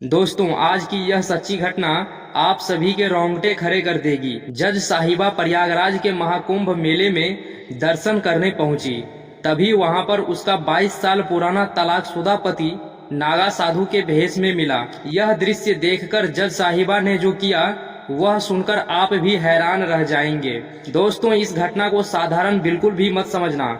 दोस्तों, आज की यह सच्ची घटना आप सभी के रोंगटे खड़े कर देगी। जज साहिबा प्रयागराज के महाकुंभ मेले में दर्शन करने पहुंची। तभी वहां पर उसका 22 साल पुराना तलाकशुदा पति नागा साधु के भेष में मिला। यह दृश्य देखकर जज साहिबा ने जो किया वह सुनकर आप भी हैरान रह जाएंगे। दोस्तों, इस घटना को साधारण बिल्कुल भी मत समझना,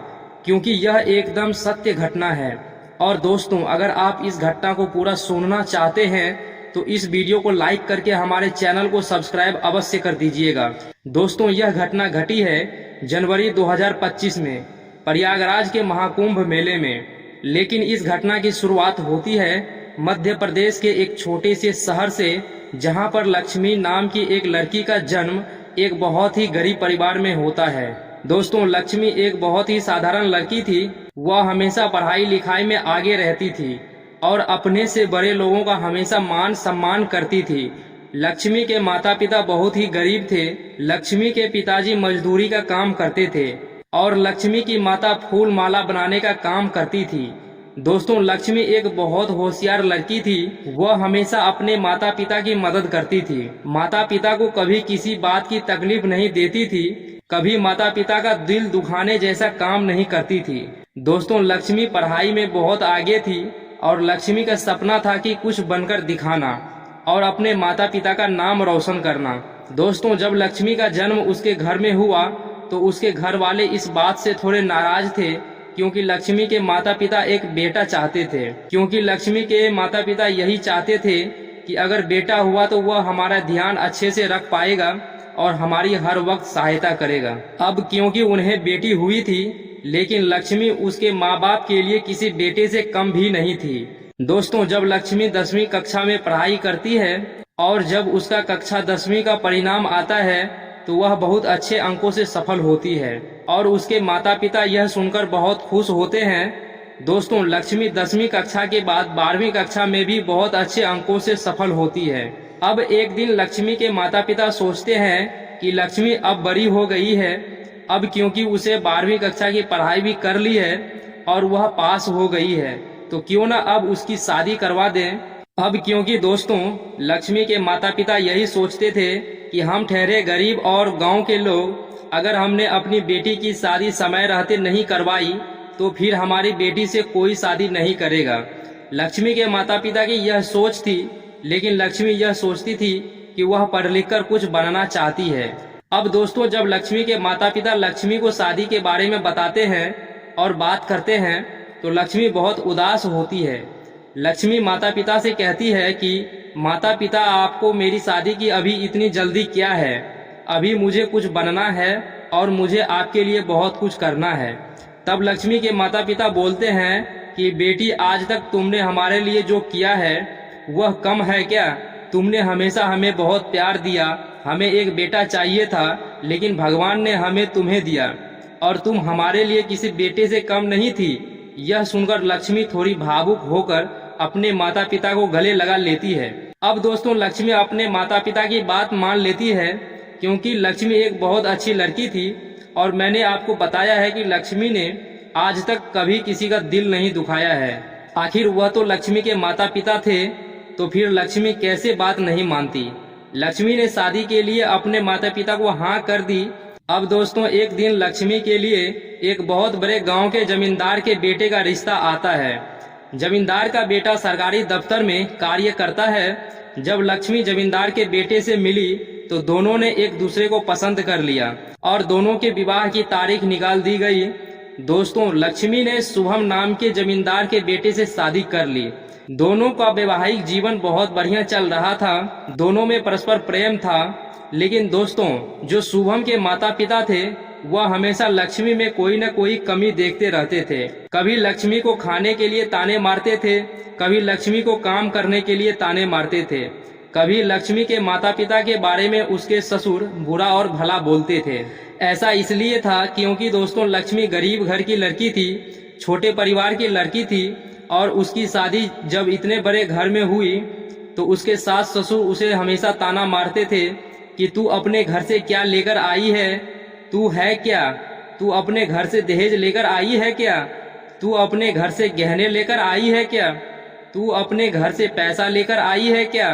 क्योंकि यह एकदम सत्य घटना है। और दोस्तों, अगर आप इस घटना को पूरा सुनना चाहते हैं तो इस वीडियो को लाइक करके हमारे चैनल को सब्सक्राइब अवश्य कर दीजिएगा। दोस्तों, यह घटना घटी है जनवरी 2025 में प्रयागराज के महाकुंभ मेले में। लेकिन इस घटना की शुरुआत होती है मध्य प्रदेश के एक छोटे से शहर से, जहां पर लक्ष्मी नाम की एक लड़की का जन्म एक बहुत ही गरीब परिवार में होता है। दोस्तों, लक्ष्मी एक बहुत ही साधारण लड़की थी। वह हमेशा पढ़ाई लिखाई में आगे रहती थी और अपने से बड़े लोगों का हमेशा मान सम्मान करती थी। लक्ष्मी के माता पिता बहुत ही गरीब थे। लक्ष्मी के पिताजी मजदूरी का काम करते थे और लक्ष्मी की माता फूल माला बनाने का काम करती थी। दोस्तों, लक्ष्मी एक बहुत होशियार लड़की थी। वह हमेशा अपने माता पिता की मदद करती थी। माता पिता को कभी किसी बात की तकलीफ नहीं देती थी। कभी माता पिता का दिल दुखाने जैसा काम नहीं करती थी। दोस्तों, लक्ष्मी पढ़ाई में बहुत आगे थी और लक्ष्मी का सपना था कि कुछ बनकर दिखाना और अपने माता पिता का नाम रोशन करना। दोस्तों, जब लक्ष्मी का जन्म उसके घर में हुआ तो उसके घर वाले इस बात से थोड़े नाराज थे, क्योंकि लक्ष्मी के माता पिता एक बेटा चाहते थे। क्योंकि लक्ष्मी के माता पिता यही चाहते थे कि अगर बेटा हुआ तो वह हमारा ध्यान अच्छे से रख पाएगा और हमारी हर वक्त सहायता करेगा। अब क्योंकि उन्हें बेटी हुई थी, लेकिन लक्ष्मी उसके माँ बाप के लिए किसी बेटे से कम भी नहीं थी। दोस्तों, जब लक्ष्मी 10वीं कक्षा में पढ़ाई करती है और जब उसका कक्षा 10वीं का परिणाम आता है तो वह बहुत अच्छे अंकों से सफल होती है और उसके माता पिता यह सुनकर बहुत खुश होते हैं। दोस्तों, लक्ष्मी 10वीं कक्षा के बाद 12वीं कक्षा में भी बहुत अच्छे अंकों से सफल होती है। अब एक दिन लक्ष्मी के माता पिता सोचते हैं कि लक्ष्मी अब बड़ी हो गई है, अब क्योंकि उसे 12वीं कक्षा की पढ़ाई भी कर ली है और वह पास हो गई है, तो क्यों ना अब उसकी शादी करवा दें। अब क्योंकि दोस्तों, लक्ष्मी के माता पिता यही सोचते थे कि हम ठहरे गरीब और गांव के लोग, अगर हमने अपनी बेटी की शादी समय रहते नहीं करवाई तो फिर हमारी बेटी से कोई शादी नहीं करेगा। लक्ष्मी के माता पिता की यह सोच थी, लेकिन लक्ष्मी यह सोचती थी कि वह पढ़ लिख कर कुछ बनना चाहती है। अब दोस्तों, जब लक्ष्मी के माता पिता लक्ष्मी को शादी के बारे में बताते हैं और बात करते हैं तो लक्ष्मी बहुत उदास होती है। लक्ष्मी माता पिता से कहती है कि माता पिता, आपको मेरी शादी की अभी इतनी जल्दी क्या है? अभी मुझे कुछ बनना है और मुझे आपके लिए बहुत कुछ करना है। तब लक्ष्मी के माता पिता बोलते हैं कि बेटी, आज तक तुमने हमारे लिए जो किया है वह कम है क्या? तुमने हमेशा हमें बहुत प्यार दिया। हमें एक बेटा चाहिए था, लेकिन भगवान ने हमें तुम्हें दिया और तुम हमारे लिए किसी बेटे से कम नहीं थी। यह सुनकर लक्ष्मी थोड़ी भावुक होकर अपने माता पिता को गले लगा लेती है। अब दोस्तों, लक्ष्मी अपने माता पिता की बात मान लेती है, क्योंकि लक्ष्मी एक बहुत अच्छी लड़की थी और मैंने आपको बताया है कि लक्ष्मी ने आज तक कभी किसी का दिल नहीं दुखाया है। आखिर वह तो लक्ष्मी के माता पिता थे, तो फिर लक्ष्मी कैसे बात नहीं मानती। लक्ष्मी ने शादी के लिए अपने माता पिता को हाँ कर दी। अब दोस्तों, एक दिन लक्ष्मी के लिए एक बहुत बड़े गांव के जमींदार के बेटे का रिश्ता आता है। जमींदार का बेटा सरकारी दफ्तर में कार्य करता है। जब लक्ष्मी जमींदार के बेटे से मिली तो दोनों ने एक दूसरे को पसंद कर लिया और दोनों के विवाह की तारीख निकाल दी गई। दोस्तों, लक्ष्मी ने शुभम नाम के जमींदार के बेटे से शादी कर ली। दोनों का वैवाहिक जीवन बहुत बढ़िया चल रहा था। दोनों में परस्पर प्रेम था। लेकिन दोस्तों, जो शुभम के माता पिता थे वह हमेशा लक्ष्मी में कोई न कोई कमी देखते रहते थे। कभी लक्ष्मी को खाने के लिए ताने मारते थे, कभी लक्ष्मी को काम करने के लिए ताने मारते थे, कभी लक्ष्मी के माता पिता के बारे में उसके ससुर बुरा और भला बोलते थे। ऐसा इसलिए था क्योंकि दोस्तों, लक्ष्मी गरीब घर की लड़की थी, छोटे परिवार की लड़की थी और उसकी शादी जब इतने बड़े घर में हुई तो उसके सास ससुर उसे हमेशा ताना मारते थे कि तू अपने घर से क्या लेकर आई है? तू है क्या? तू अपने घर से दहेज लेकर आई है क्या? तू अपने घर से गहने लेकर आई है क्या? तू अपने घर से पैसा लेकर आई है क्या?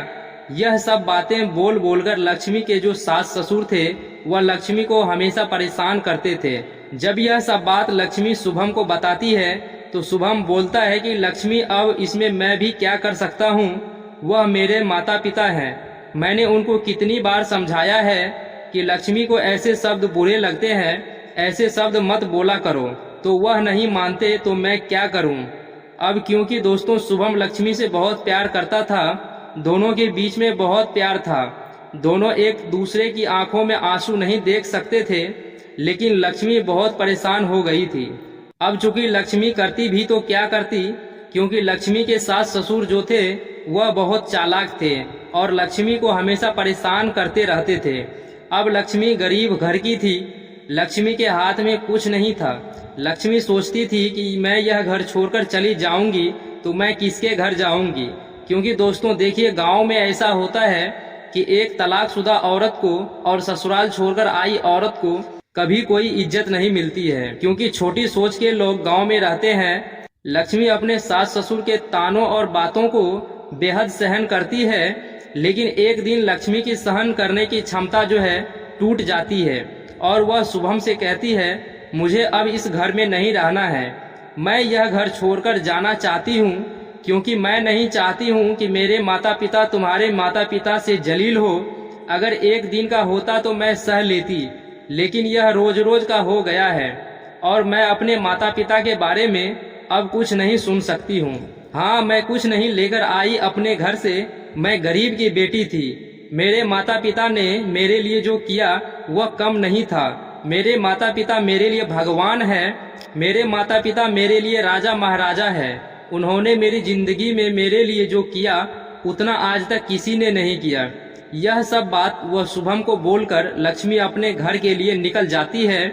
यह सब बातें बोल बोलकर लक्ष्मी के जो सास ससुर थे वह लक्ष्मी को हमेशा परेशान करते थे। जब यह सब बात लक्ष्मी शुभम को बताती है तो शुभम बोलता है कि लक्ष्मी, अब इसमें मैं भी क्या कर सकता हूँ, वह मेरे माता पिता हैं। मैंने उनको कितनी बार समझाया है कि लक्ष्मी को ऐसे शब्द बुरे लगते हैं, ऐसे शब्द मत बोला करो, तो वह नहीं मानते, तो मैं क्या करूं। अब क्योंकि दोस्तों शुभम लक्ष्मी से बहुत प्यार करता था, दोनों के बीच में बहुत प्यार था, दोनों एक दूसरे की आंखों में आंसू नहीं देख सकते थे, लेकिन लक्ष्मी बहुत परेशान हो गई थी। अब चूंकि लक्ष्मी करती भी तो क्या करती, क्योंकि लक्ष्मी के सास ससुर जो थे वह बहुत चालाक थे और लक्ष्मी को हमेशा परेशान करते रहते थे। अब लक्ष्मी गरीब घर की थी, लक्ष्मी के हाथ में कुछ नहीं था। लक्ष्मी सोचती थी कि मैं यह घर छोड़कर चली जाऊंगी तो मैं किसके घर जाऊंगी, क्योंकि दोस्तों देखिए गांव में ऐसा होता है कि एक तलाकशुदा औरत को और ससुराल छोड़कर आई औरत को कभी कोई इज्जत नहीं मिलती है, क्योंकि छोटी सोच के लोग गांव में रहते हैं। लक्ष्मी अपने सास ससुर के तानों और बातों को बेहद सहन करती है, लेकिन एक दिन लक्ष्मी की सहन करने की क्षमता जो है टूट जाती है और वह शुभम से कहती है, मुझे अब इस घर में नहीं रहना है, मैं यह घर छोड़कर जाना चाहती हूँ, क्योंकि मैं नहीं चाहती हूँ कि मेरे माता पिता तुम्हारे माता पिता से जलील हो। अगर एक दिन का होता तो मैं सह लेती, लेकिन यह रोज रोज का हो गया है और मैं अपने माता पिता के बारे में अब कुछ नहीं सुन सकती हूँ। हाँ, मैं कुछ नहीं लेकर आई अपने घर से, मैं गरीब की बेटी थी। मेरे माता पिता ने मेरे लिए जो किया वह कम नहीं था। मेरे माता पिता मेरे लिए भगवान है, मेरे माता पिता मेरे लिए राजा महाराजा है। उन्होंने मेरी जिंदगी में मेरे लिए जो किया उतना आज तक किसी ने नहीं किया। यह सब बात वह शुभम को बोलकर लक्ष्मी अपने घर के लिए निकल जाती है।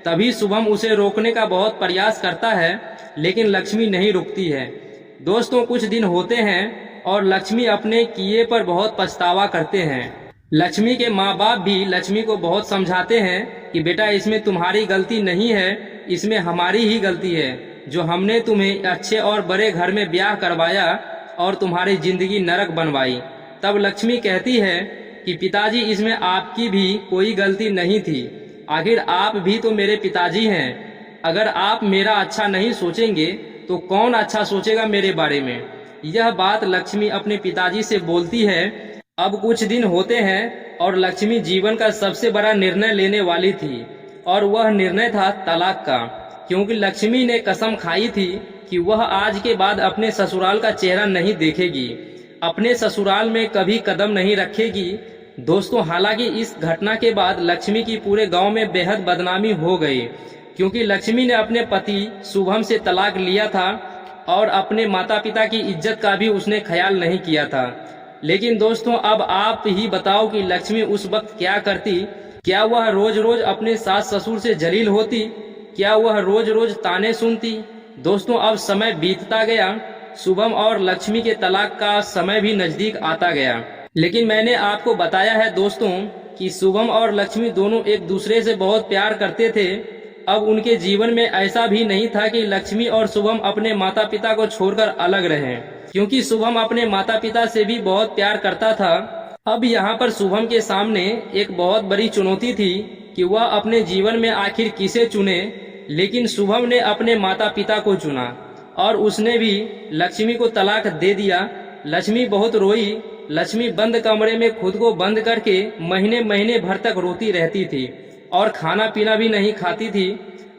तभी शुभम उसे रोकने का बहुत प्रयास करता है, लेकिन लक्ष्मी नहीं रुकती है। दोस्तों कुछ दिन होते हैं और लक्ष्मी अपने किए पर बहुत पछतावा करते हैं। लक्ष्मी के माँ बाप भी लक्ष्मी को बहुत समझाते हैं कि बेटा इसमें तुम्हारी गलती नहीं है, इसमें हमारी ही गलती है, जो हमने तुम्हें अच्छे और बड़े घर में ब्याह करवाया और तुम्हारी जिंदगी नरक बनवाई। तब लक्ष्मी कहती है कि पिताजी इसमें आपकी भी कोई गलती नहीं थी, आखिर आप भी तो मेरे पिताजी हैं। अगर आप मेरा अच्छा नहीं सोचेंगे तो कौन अच्छा सोचेगा मेरे बारे में। यह बात लक्ष्मी अपने पिताजी से बोलती है। अब कुछ दिन होते हैं और लक्ष्मी जीवन का सबसे बड़ा निर्णय लेने वाली थी और वह निर्णय था तलाक का, क्योंकि लक्ष्मी ने कसम खाई थी कि वह आज के बाद अपने ससुराल का चेहरा नहीं देखेगी, अपने ससुराल में कभी कदम नहीं रखेगी। दोस्तों हालांकि इस घटना के बाद लक्ष्मी की पूरे गांव में बेहद बदनामी हो गई, क्योंकि लक्ष्मी ने अपने पति शुभम से तलाक लिया था और अपने माता पिता की इज्जत का भी उसने ख्याल नहीं किया था। लेकिन दोस्तों अब आप ही बताओ कि लक्ष्मी उस वक्त क्या करती। क्या वह रोज रोज अपने सास ससुर से जलील होती? क्या वह रोज रोज ताने सुनती? दोस्तों अब समय बीतता गया, शुभम और लक्ष्मी के तलाक का समय भी नजदीक आता गया। लेकिन मैंने आपको बताया है दोस्तों कि शुभम और लक्ष्मी दोनों एक दूसरे से बहुत प्यार करते थे। अब उनके जीवन में ऐसा भी नहीं था कि लक्ष्मी और शुभम अपने माता पिता को छोड़कर अलग रहें, क्योंकि शुभम अपने माता पिता से भी बहुत प्यार करता था। अब यहाँ पर शुभम के सामने एक बहुत बड़ी चुनौती थी कि वह अपने जीवन में आखिर किसे चुने, लेकिन शुभम ने अपने माता पिता को चुना और उसने भी लक्ष्मी को तलाक दे दिया। लक्ष्मी बहुत रोई। लक्ष्मी बंद कमरे में खुद को बंद करके महीने महीने भर तक रोती रहती थी और खाना पीना भी नहीं खाती थी।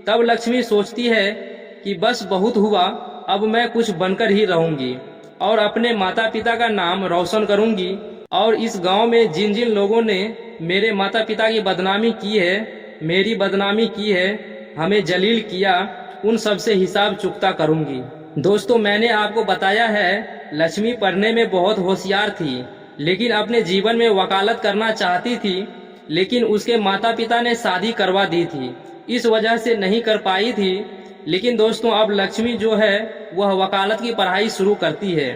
तब लक्ष्मी सोचती है कि बस बहुत हुआ, अब मैं कुछ बनकर ही रहूंगी और अपने माता पिता का नाम रोशन करूंगी और इस गांव में जिन जिन लोगों ने मेरे माता पिता की बदनामी की है, मेरी बदनामी की है, हमें जलील किया, उन सब से हिसाब चुकता करूंगी। दोस्तों मैंने आपको बताया है लक्ष्मी पढ़ने में बहुत होशियार थी, लेकिन अपने जीवन में वकालत करना चाहती थी, लेकिन उसके माता पिता ने शादी करवा दी थी, इस वजह से नहीं कर पाई थी। लेकिन दोस्तों अब लक्ष्मी जो है वह वकालत की पढ़ाई शुरू करती है।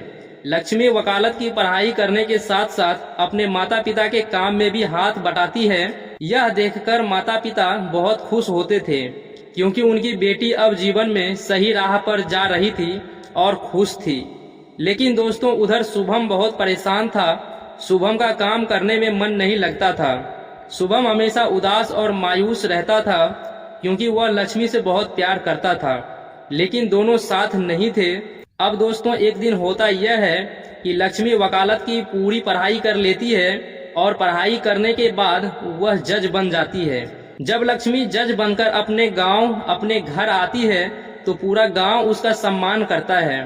लक्ष्मी वकालत की पढ़ाई करने के साथ साथ अपने माता पिता के काम में भी हाथ बटाती है। यह देखकर माता पिता बहुत खुश होते थे, क्योंकि उनकी बेटी अब जीवन में सही राह पर जा रही थी और खुश थी। लेकिन दोस्तों उधर शुभम बहुत परेशान था। शुभम का काम करने में मन नहीं लगता था। शुभम हमेशा उदास और मायूस रहता था क्योंकि वह लक्ष्मी से बहुत प्यार करता था, लेकिन दोनों साथ नहीं थे। अब दोस्तों एक दिन होता यह है कि लक्ष्मी वकालत की पूरी पढ़ाई कर लेती है और पढ़ाई करने के बाद वह जज बन जाती है। जब लक्ष्मी जज बनकर अपने गांव अपने घर आती है तो पूरा गांव उसका सम्मान करता है,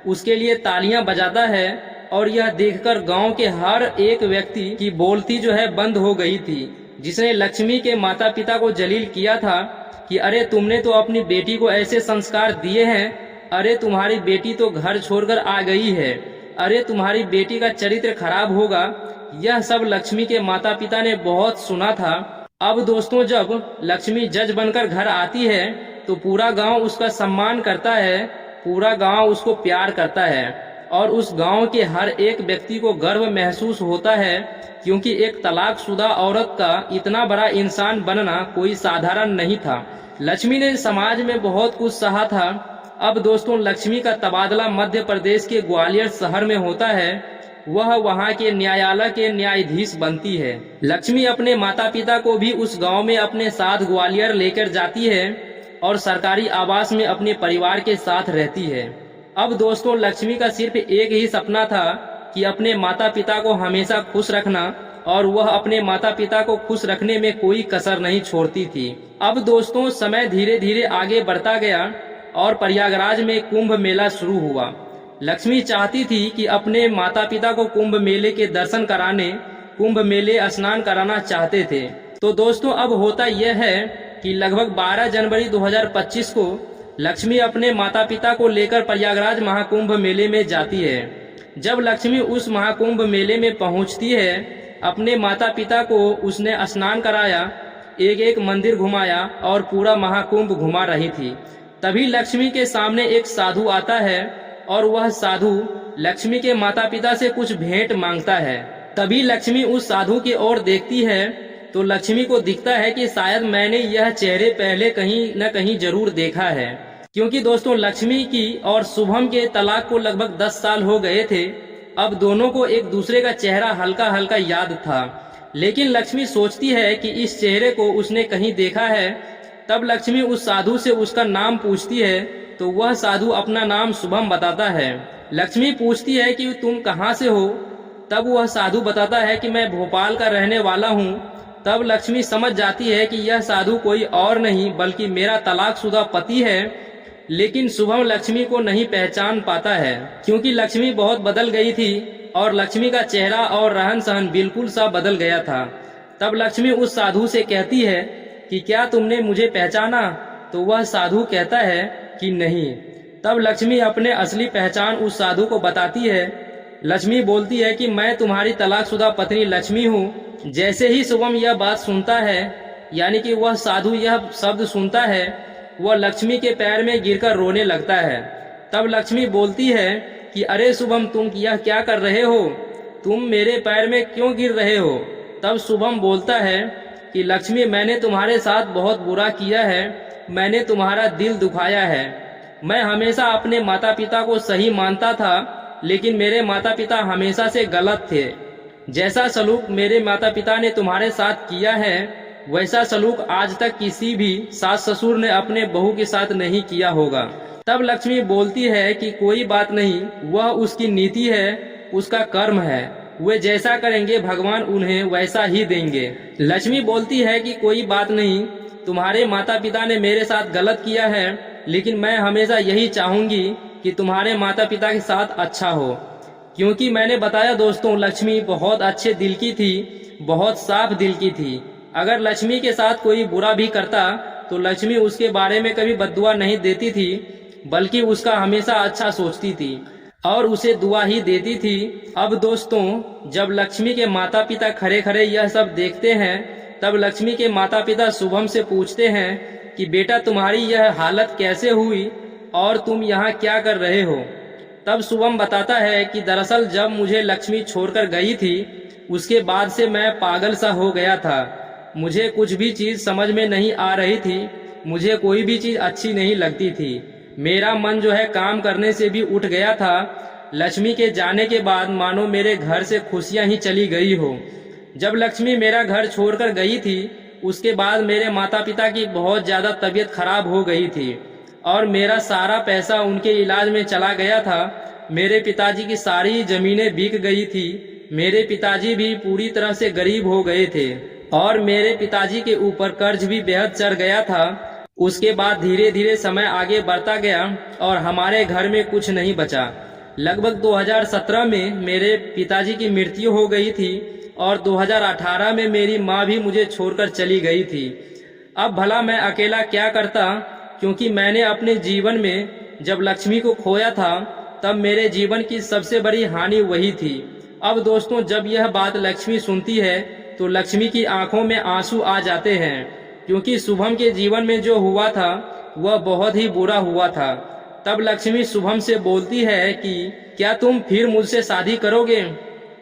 उसके लिए तालियां बजाता है और यह देखकर गांव के हर एक व्यक्ति की बोलती जो है बंद हो गई थी, जिसने लक्ष्मी के माता पिता को जलील किया था कि अरे तुमने तो अपनी बेटी को ऐसे संस्कार दिए हैं, अरे तुम्हारी बेटी तो घर छोड़कर आ गई है, अरे तुम्हारी बेटी का चरित्र खराब होगा। यह सब लक्ष्मी के माता पिता ने बहुत सुना था। अब दोस्तों जब लक्ष्मी जज बनकर घर आती है तो पूरा गांव उसका सम्मान करता है, पूरा गांव उसको प्यार करता है और उस गांव के हर एक व्यक्ति को गर्व महसूस होता है, क्योंकि एक तलाकशुदा औरत का इतना बड़ा इंसान बनना कोई साधारण नहीं था। लक्ष्मी ने समाज में बहुत कुछ सहा था। अब दोस्तों लक्ष्मी का तबादला मध्य प्रदेश के ग्वालियर शहर में होता है। वह वहां के न्यायालय के न्यायाधीश बनती है। लक्ष्मी अपने माता पिता को भी उस गांव में अपने साथ ग्वालियर लेकर जाती है और सरकारी आवास में अपने परिवार के साथ रहती है। अब दोस्तों लक्ष्मी का सिर्फ एक ही सपना था कि अपने माता पिता को हमेशा खुश रखना, और वह अपने माता पिता को खुश रखने में कोई कसर नहीं छोड़ती थी। अब दोस्तों समय धीरे धीरे आगे बढ़ता गया और प्रयागराज में कुंभ मेला शुरू हुआ। लक्ष्मी चाहती थी कि अपने माता पिता को कुंभ मेले के दर्शन कराने, कुंभ मेले स्नान कराना चाहते थे। तो दोस्तों अब होता यह है कि लगभग 12 जनवरी 2025 को लक्ष्मी अपने माता पिता को लेकर प्रयागराज महाकुंभ मेले में जाती है। जब लक्ष्मी उस महाकुंभ मेले में पहुंचती है, अपने माता पिता को उसने स्नान कराया, एक एक मंदिर घुमाया और पूरा महाकुंभ घुमा रही थी। तभी लक्ष्मी के सामने एक साधु आता है और वह साधु लक्ष्मी के माता पिता से कुछ भेंट मांगता है। तभी लक्ष्मी उस साधु की ओर देखती है तो लक्ष्मी को दिखता है कि शायद मैंने यह चेहरे पहले कहीं न कहीं जरूर देखा है, क्योंकि दोस्तों लक्ष्मी की और शुभम के तलाक को लगभग 10 साल हो गए थे। अब दोनों को एक दूसरे का चेहरा हल्का हल्का याद था, लेकिन लक्ष्मी सोचती है कि इस चेहरे को उसने कहीं देखा है। तब लक्ष्मी उस साधु से उसका नाम पूछती है तो वह साधु अपना नाम शुभम बताता है। लक्ष्मी पूछती है कि तुम कहाँ से हो? तब वह साधु बताता है कि मैं भोपाल का रहने वाला हूँ। तब लक्ष्मी समझ जाती है कि यह साधु कोई और नहीं बल्कि मेरा तलाकशुदा पति है। लेकिन शुभम लक्ष्मी को नहीं पहचान पाता है, क्योंकि लक्ष्मी बहुत बदल गई थी और लक्ष्मी का चेहरा और रहन सहन बिल्कुल सा बदल गया था। तब लक्ष्मी उस साधु से कहती है कि क्या तुमने मुझे पहचाना? तो वह साधु कहता है कि नहीं। तब लक्ष्मी अपने असली पहचान उस साधु को बताती है। लक्ष्मी बोलती है कि मैं तुम्हारी तलाकशुदा पत्नी लक्ष्मी हूँ। जैसे ही शुभम यह बात सुनता है, यानी कि वह साधु यह शब्द सुनता है, वह लक्ष्मी के पैर में गिरकर रोने लगता है। तब लक्ष्मी बोलती है कि अरे शुभम, तुम यह क्या कर रहे हो? तुम मेरे पैर में क्यों गिर रहे हो? तब शुभम बोलता है कि लक्ष्मी, मैंने तुम्हारे साथ बहुत बुरा किया है, मैंने तुम्हारा दिल दुखाया है। मैं हमेशा अपने माता पिता को सही मानता था, लेकिन मेरे माता पिता हमेशा से गलत थे। जैसा सलूक मेरे माता पिता ने तुम्हारे साथ किया है, वैसा सलूक आज तक किसी भी सास ससुर ने अपने बहू के साथ नहीं किया होगा। तब लक्ष्मी बोलती है कि कोई बात नहीं, वह उसकी नीति है, उसका कर्म है, वे जैसा करेंगे भगवान उन्हें वैसा ही देंगे। लक्ष्मी बोलती है कि कोई बात नहीं, तुम्हारे माता पिता ने मेरे साथ गलत किया है, लेकिन मैं हमेशा यही चाहूंगी कि तुम्हारे माता पिता के साथ अच्छा हो। क्योंकि मैंने बताया दोस्तों, लक्ष्मी बहुत अच्छे दिल की थी, बहुत साफ दिल की थी। अगर लक्ष्मी के साथ कोई बुरा भी करता तो लक्ष्मी उसके बारे में कभी बद्दुआ नहीं देती थी, बल्कि उसका हमेशा अच्छा सोचती थी और उसे दुआ ही देती थी। अब दोस्तों जब लक्ष्मी के माता पिता खड़े खड़े यह सब देखते हैं, तब लक्ष्मी के माता पिता शुभम से पूछते हैं कि बेटा, तुम्हारी यह हालत कैसे हुई और तुम यहाँ क्या कर रहे हो? तब शुभम बताता है कि दरअसल जब मुझे लक्ष्मी छोड़कर गई थी, उसके बाद से मैं पागल सा हो गया था। मुझे कुछ भी चीज समझ में नहीं आ रही थी, मुझे कोई भी चीज अच्छी नहीं लगती थी। मेरा मन जो है काम करने से भी उठ गया था। लक्ष्मी के जाने के बाद मानो मेरे घर से खुशियां ही चली गई हो। जब लक्ष्मी मेरा घर छोड़कर गई थी, उसके बाद मेरे माता पिता की बहुत ज़्यादा तबीयत खराब हो गई थी और मेरा सारा पैसा उनके इलाज में चला गया था। मेरे पिताजी की सारी ज़मीनें बिक गई थी। मेरे पिताजी भी पूरी तरह से गरीब हो गए थे और मेरे पिताजी के ऊपर कर्ज भी बेहद चढ़ गया था। उसके बाद धीरे धीरे समय आगे बढ़ता गया और हमारे घर में कुछ नहीं बचा। लगभग 2017 में मेरे पिताजी की मृत्यु हो गई थी और 2018 में मेरी माँ भी मुझे छोड़कर चली गई थी। अब भला मैं अकेला क्या करता, क्योंकि मैंने अपने जीवन में जब लक्ष्मी को खोया था तब मेरे जीवन की सबसे बड़ी हानि वही थी। अब दोस्तों, जब यह बात लक्ष्मी सुनती है तो लक्ष्मी की आंखों में आंसू आ जाते हैं, क्योंकि शुभम के जीवन में जो हुआ था वह बहुत ही बुरा हुआ था। तब लक्ष्मी शुभम से बोलती है कि क्या तुम फिर मुझसे शादी करोगे।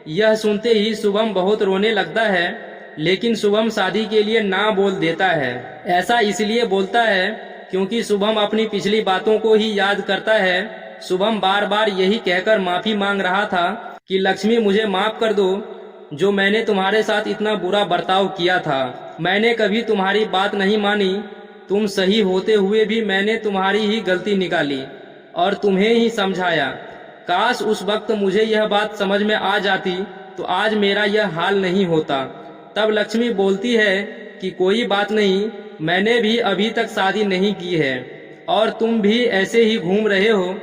यह सुनते ही शुभम बहुत रोने लगता है, लेकिन शुभम शादी के लिए ना बोल देता है। ऐसा इसलिए बोलता है क्योंकि शुभम अपनी पिछली बातों को ही याद करता है। शुभम बार बार यही कहकर माफी मांग रहा था कि लक्ष्मी मुझे माफ कर दो, जो मैंने तुम्हारे साथ इतना बुरा बर्ताव किया था। मैंने कभी तुम्हारी बात नहीं मानी। तुम सही होते हुए भी मैंने तुम्हारी ही गलती निकाली और तुम्हें ही समझाया। काश उस वक्त मुझे यह बात समझ में आ जाती तो आज मेरा यह हाल नहीं होता। तब लक्ष्मी बोलती है कि कोई बात नहीं, मैंने भी अभी तक शादी नहीं की है और तुम भी ऐसे ही घूम रहे हो,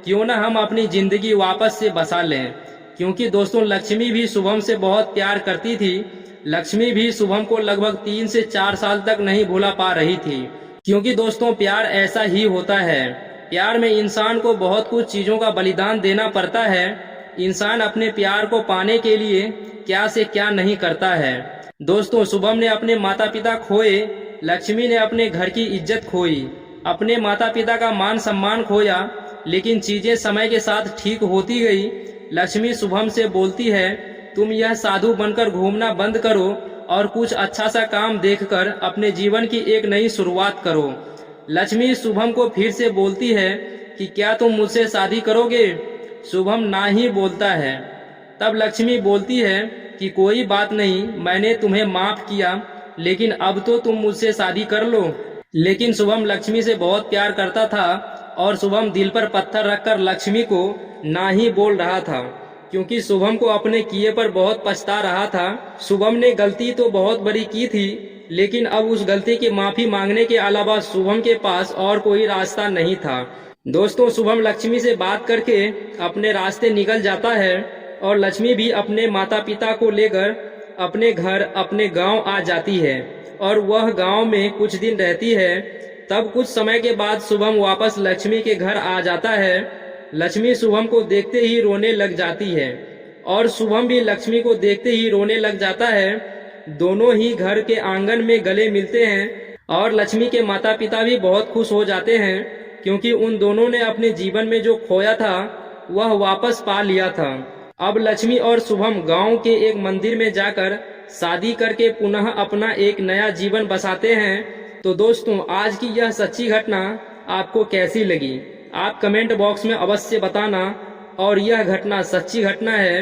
क्यों ना हम अपनी जिंदगी वापस से बसा लें। क्योंकि दोस्तों, लक्ष्मी भी शुभम से बहुत प्यार करती थी। लक्ष्मी भी शुभम को लगभग 3 से 4 साल तक नहीं भुला पा रही थी, क्योंकि दोस्तों प्यार ऐसा ही होता है। प्यार में इंसान को बहुत कुछ चीजों का बलिदान देना पड़ता है। इंसान अपने प्यार को पाने के लिए क्या से क्या नहीं करता है। दोस्तों, शुभम ने अपने माता पिता खोए, लक्ष्मी ने अपने घर की इज्जत खोई, अपने माता पिता का मान सम्मान खोया, लेकिन चीजें समय के साथ ठीक होती गई। लक्ष्मी शुभम से बोलती है, तुम यह साधु बनकर घूमना बंद करो और कुछ अच्छा सा काम देखकर अपने जीवन की एक नई शुरुआत करो। लक्ष्मी शुभम को फिर से बोलती है कि क्या तुम मुझसे शादी करोगे। शुभम ना ही बोलता है। तब लक्ष्मी बोलती है कि कोई बात नहीं, मैंने तुम्हें माफ किया, लेकिन अब तो तुम मुझसे शादी कर लो। लेकिन शुभम लक्ष्मी से बहुत प्यार करता था और शुभम दिल पर पत्थर रखकर लक्ष्मी को ना ही बोल रहा था, क्योंकि शुभम को अपने किए पर बहुत पछता रहा था। शुभम ने गलती तो बहुत बड़ी की थी, लेकिन अब उस गलती की माफी मांगने के अलावा शुभम के पास और कोई रास्ता नहीं था। दोस्तों, शुभम लक्ष्मी से बात करके अपने रास्ते निकल जाता है और लक्ष्मी भी अपने माता पिता को लेकर अपने घर, अपने गांव आ जाती है और वह गांव में कुछ दिन रहती है। तब कुछ समय के बाद शुभम वापस लक्ष्मी के घर आ जाता है। लक्ष्मी शुभम को देखते ही रोने लग जाती है और शुभम भी लक्ष्मी को देखते ही रोने लग जाता है। दोनों ही घर के आंगन में गले मिलते हैं और लक्ष्मी के माता पिता भी बहुत खुश हो जाते हैं, क्योंकि उन दोनों ने अपने जीवन में जो खोया था वह वापस पा लिया था। अब लक्ष्मी और शुभम गांव के एक मंदिर में जाकर शादी करके पुनः अपना एक नया जीवन बसाते हैं। तो दोस्तों, आज की यह सच्ची घटना आपको कैसी लगी, आप कमेंट बॉक्स में अवश्य बताना। और यह घटना सच्ची घटना है।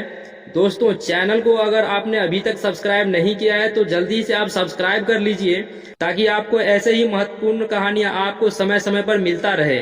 दोस्तों, चैनल को अगर आपने अभी तक सब्सक्राइब नहीं किया है तो जल्दी से आप सब्सक्राइब कर लीजिए, ताकि आपको ऐसे ही महत्वपूर्ण कहानियां आपको समय समय पर मिलता रहे।